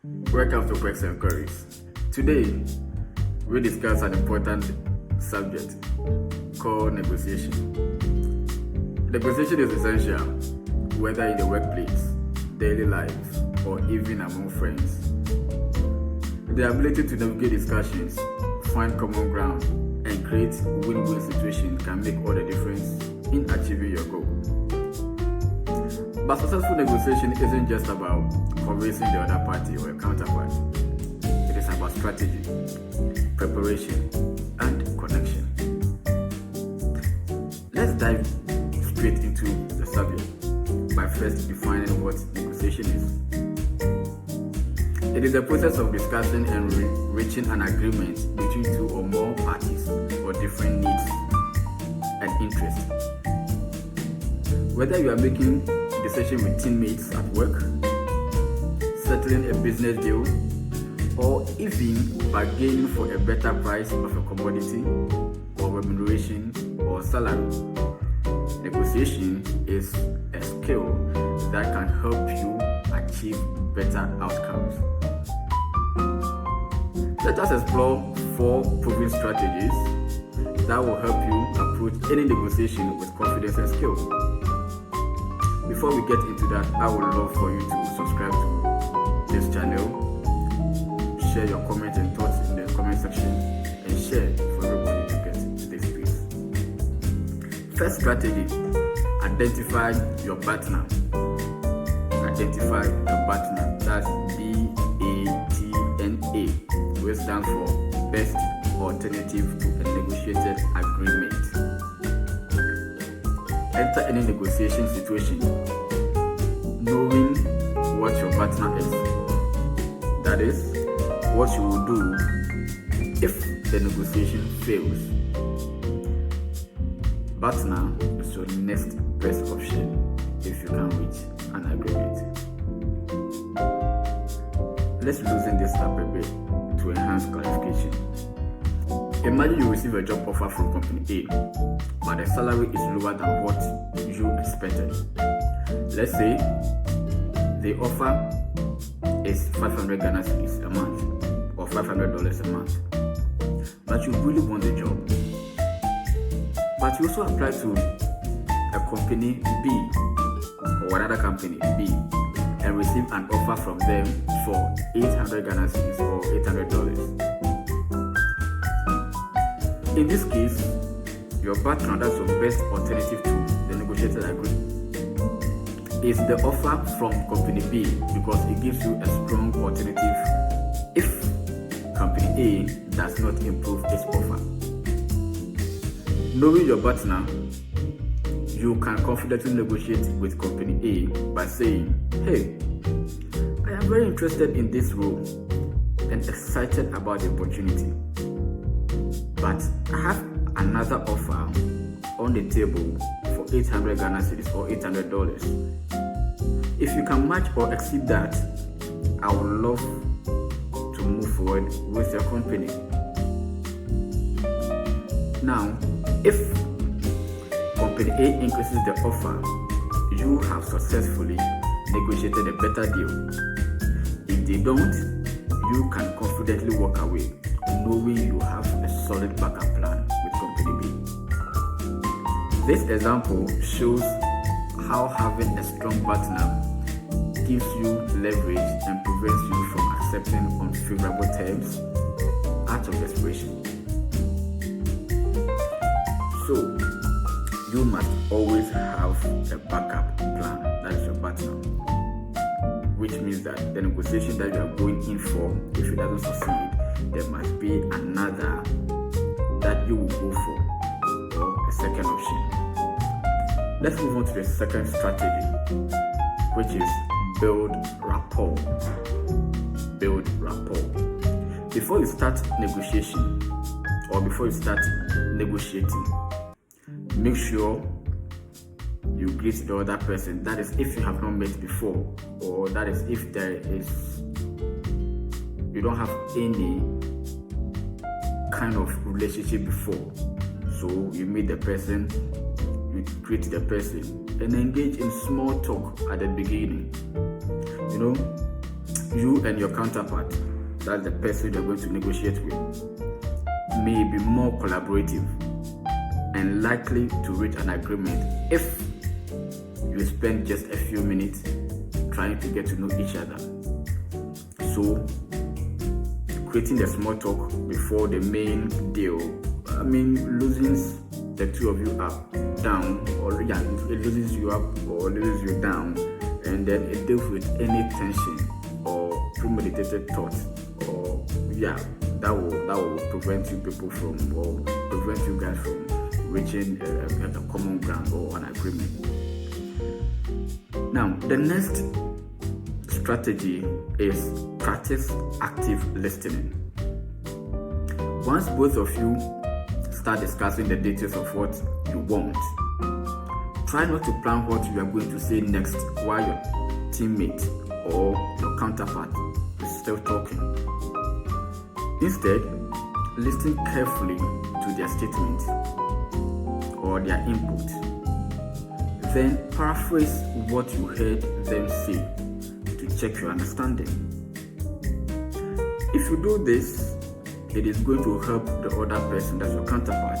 Welcome to Quacks and Queries. Today, we discuss an important subject called negotiation. Negotiation is essential, whether in the workplace, daily life, or even among friends. The ability to navigate discussions, find common ground, and create win-win situations can make all the difference in achieving your goal. But successful negotiation isn't just about convincing the other party or a counterpart. It is about strategy, preparation, and connection. Let's dive straight into the subject by first defining what negotiation is. It is the process of discussing and reaching an agreement between two or more parties for different needs and interests. Whether you are making decision with teammates at work, settling a business deal, or even bargaining for a better price of a commodity or remuneration or salary. Negotiation is a skill that can help you achieve better outcomes. Let us explore 4 proven strategies that will help you approach any negotiation with confidence and skill. Before we get into that, I would love for you to subscribe to this channel, share your comments and thoughts in the comment section, and share for everybody to get to this space. First strategy, identify your BATNA. Identify your BATNA. That's BATNA, which stands for Best Alternative to a Negotiated Agreement. Enter any negotiation situation knowing what your BATNA is. That is, what you will do if the negotiation fails. BATNA is your next best option if you can reach an agreement. Let's loosen this up a bit to enhance clarification. Imagine you receive a job offer from company A, but the salary is lower than what you expected. Let's say the offer is 500 Ghana cedis a month or $500 a month, but you really want the job. But you also apply to a company B or another company B and receive an offer from them for 800 Ghana cedis or $800. In this case, your BATNA, that's your best alternative to the negotiated agreement, is the offer from company B because it gives you a strong alternative if company A does not improve its offer. Knowing your BATNA, you can confidently negotiate with company A by saying, "Hey, I am very interested in this role and excited about the opportunity, but I have another offer on the table for 800 Ghana cedis or $800. If you can match or exceed that, I would love to move forward with your company." Now, if company A increases the offer, you have successfully negotiated a better deal. If they don't, you can confidently walk away knowing you have a solid backup plan with company B. This example shows how having a strong BATNA gives you leverage and prevents you from accepting unfavorable terms out of desperation. So, you must always have a backup plan. That is your BATNA. Which means that the negotiation that you are going in for, if it doesn't succeed, there must be another that you will go for, or a second option. Let's move on to the second strategy, which is build rapport. Build rapport. Before you start negotiation or before you start negotiating, make sure you greet the other person. That is if you have not met before, or that is if you don't have any kind of relationship before. So you meet the person, you greet the person, and engage in small talk at the beginning. you and your counterpart, that's the person you're going to negotiate with, may be more collaborative and likely to reach an agreement if you spend just a few minutes trying to get to know each other. So, creating the small talk before the main deal, loosens the two of you up, down, or it loses you up or loses you down, and then it deals with any tension or premeditated thoughts, or that will prevent you guys from reaching a common ground or an agreement. Now, the next strategy is practice active listening. Once both of you start discussing the details of what you want, try not to plan what you are going to say next while your teammate or your counterpart is still talking. Instead, listen carefully to their statement or their input. Then paraphrase what you heard them say to check your understanding. If you do this, it is going to help the other person, that's your counterpart,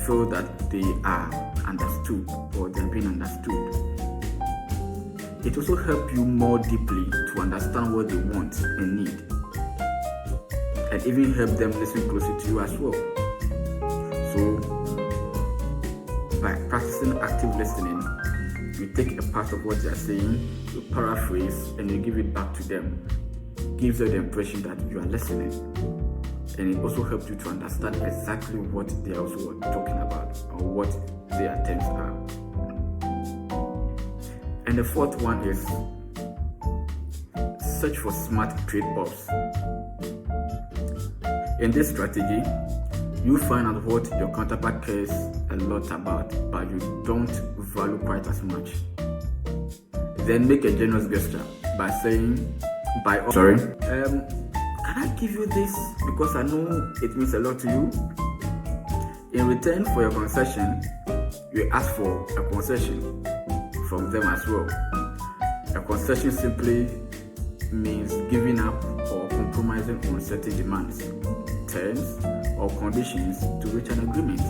feel that they are understood or they're being understood. It also helps you more deeply to understand what they want and need, and even help them listen closely to you as well. So, by practicing active listening, you take a part of what they are saying, you paraphrase, and you give it back to them. Gives them the impression that you are listening, and it also helps you to understand exactly what they are also talking about or what their attempts are. And the fourth one is search for smart trade-offs. In this strategy, you find out what your counterpart cares a lot about, but you don't value quite as much. Then make a generous gesture by saying, can I give you this because I know it means a lot to you? In return for your concession, you ask for a concession from them as well. A concession simply means giving up or compromising on certain demands, terms, or conditions to reach an agreement.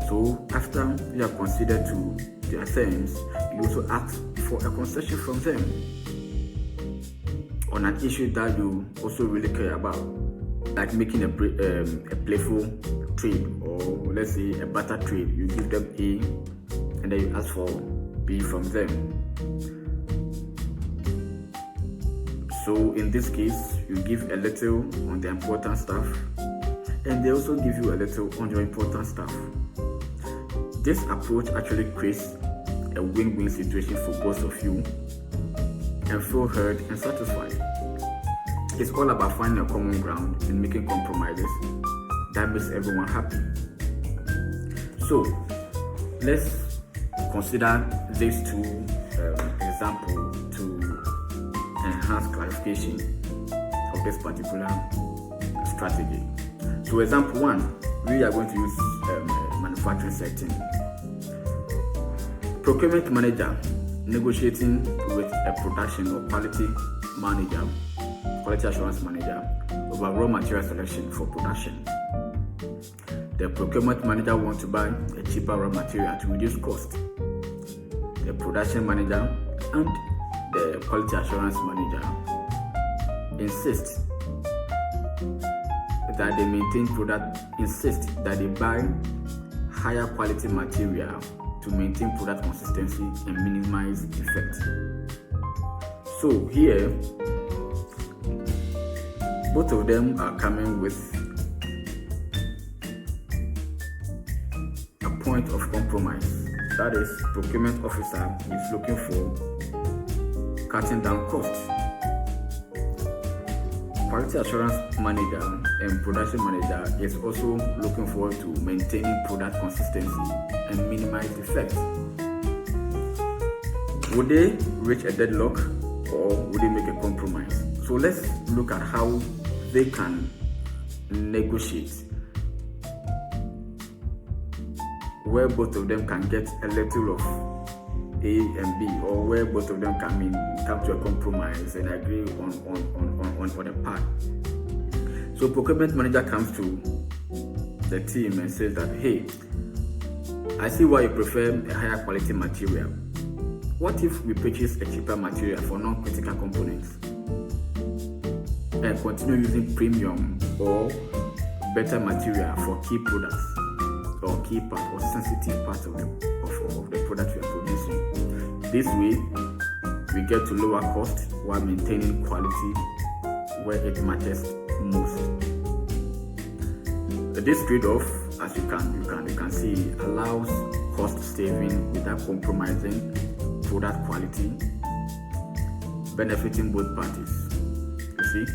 So after you have considered to their terms, you also ask for a concession from them on an issue that you also really care about, like making a playful trade, or let's say a barter trade. You give them A and then you ask for B from them. So in this case, you give a little on the important stuff, and they also give you a little on your important stuff. This approach actually creates a win-win situation for both of you and feel heard and satisfied. It's all about finding a common ground and making compromises that makes everyone happy. So let's consider these two examples to enhance clarification of this particular strategy. So example one, we are going to use manufacturing setting. Procurement manager negotiating with a production or quality assurance manager over raw material selection for production. The procurement manager wants to buy a cheaper raw material to reduce cost. The production manager and the quality assurance manager insist that they buy higher quality material to maintain product consistency and minimize effect. So here, both of them are coming with a point of compromise. That is, procurement officer is looking for cutting down costs. Quality assurance manager and production manager is also looking forward to maintaining product consistency and minimize effect. Would they reach a deadlock or would they make a compromise? So let's look at how they can negotiate, where both of them can get a little of A and B, or where both of them come to a compromise and agree on the part. So procurement manager comes to the team and says that, hey, I see why you prefer a higher quality material. What if we purchase a cheaper material for non-critical components and continue using premium or better material for key products or key part or sensitive parts of the product we are producing? This way, we get to lower cost while maintaining quality where it matters most. This trade-off, as you can see, allows cost saving without compromising product quality, benefiting both parties. You see?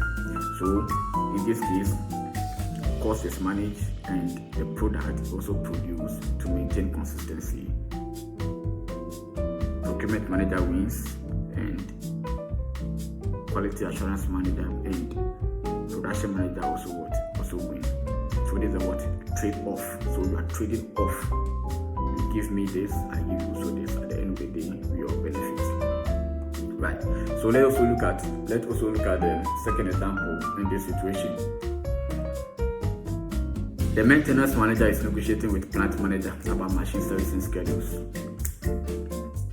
So in this case, cost is managed and the product is also produced to maintain consistency. Procurement manager wins and quality assurance manager and production manager also win. So this is what trade-off. So you are trading off. You give me this, I give you also this. At the end of the day, we all benefit. Right. So let's also look at the second example in this situation. The maintenance manager is negotiating with plant manager about machine servicing schedules.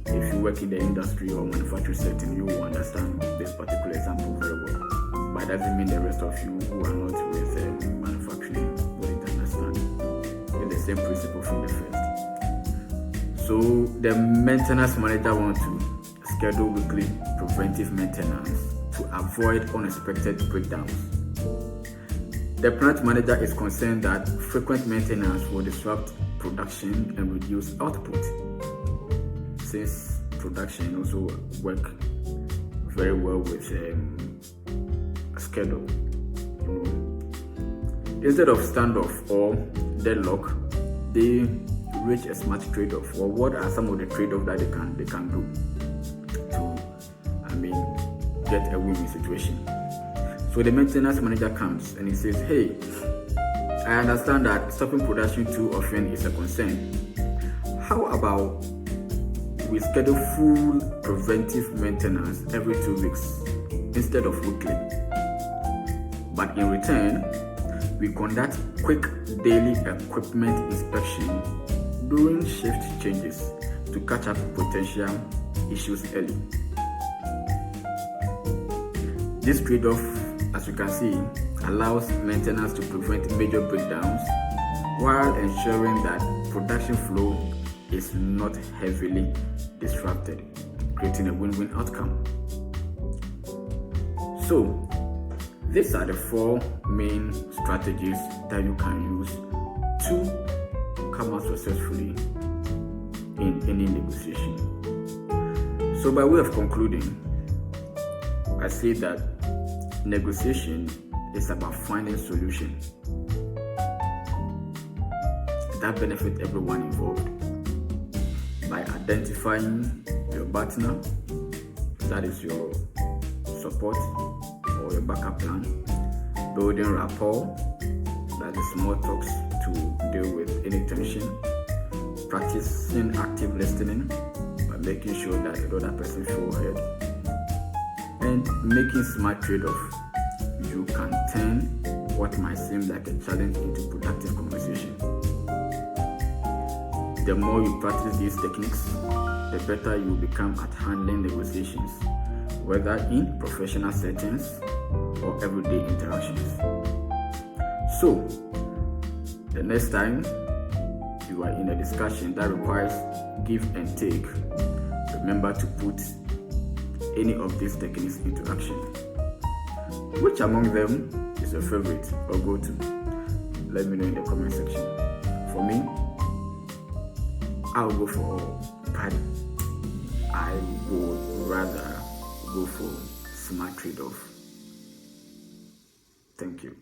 If you work in the industry or manufacturing setting, you will understand this particular example very well. But that doesn't mean the rest of you who are not with manufacturing wouldn't understand. It's the same principle from the first. So the maintenance manager wants to schedule weekly preventive maintenance to avoid unexpected breakdowns. The plant manager is concerned that frequent maintenance will disrupt production and reduce output, since production also work very well with a schedule. Instead of standoff or deadlock, they reach a smart trade-off. Or what are some of the trade-offs that they can do to get a win-win situation? So the maintenance manager comes and he says, hey, I understand that stopping production too often is a concern. How about we schedule full preventive maintenance every 2 weeks instead of weekly? But in return, we conduct quick daily equipment inspection during shift changes to catch up potential issues early. This trade-off, as you can see, allows maintenance to prevent major breakdowns while ensuring that production flow is not heavily disrupted, creating a win-win outcome. So, these are the 4 main strategies that you can use to come out successfully in any negotiation. So, by way of concluding, I say that negotiation is about finding solutions that benefit everyone involved by identifying your BATNA, that is your support or your backup plan, building rapport, that is small talks to deal with any tension, practicing active listening by making sure that the other person feels heard, and making smart trade-off. You can turn what might seem like a challenge into productive conversation. The more you practice these techniques, the better you become at handling negotiations, whether in professional settings or everyday interactions. So, the next time you are in a discussion that requires give and take, remember to put any of these techniques into action. Which among them is your favorite or go-to? Let me know in the comment section. For me, I'll go for all, but I would rather go for smart trade-off. Thank you.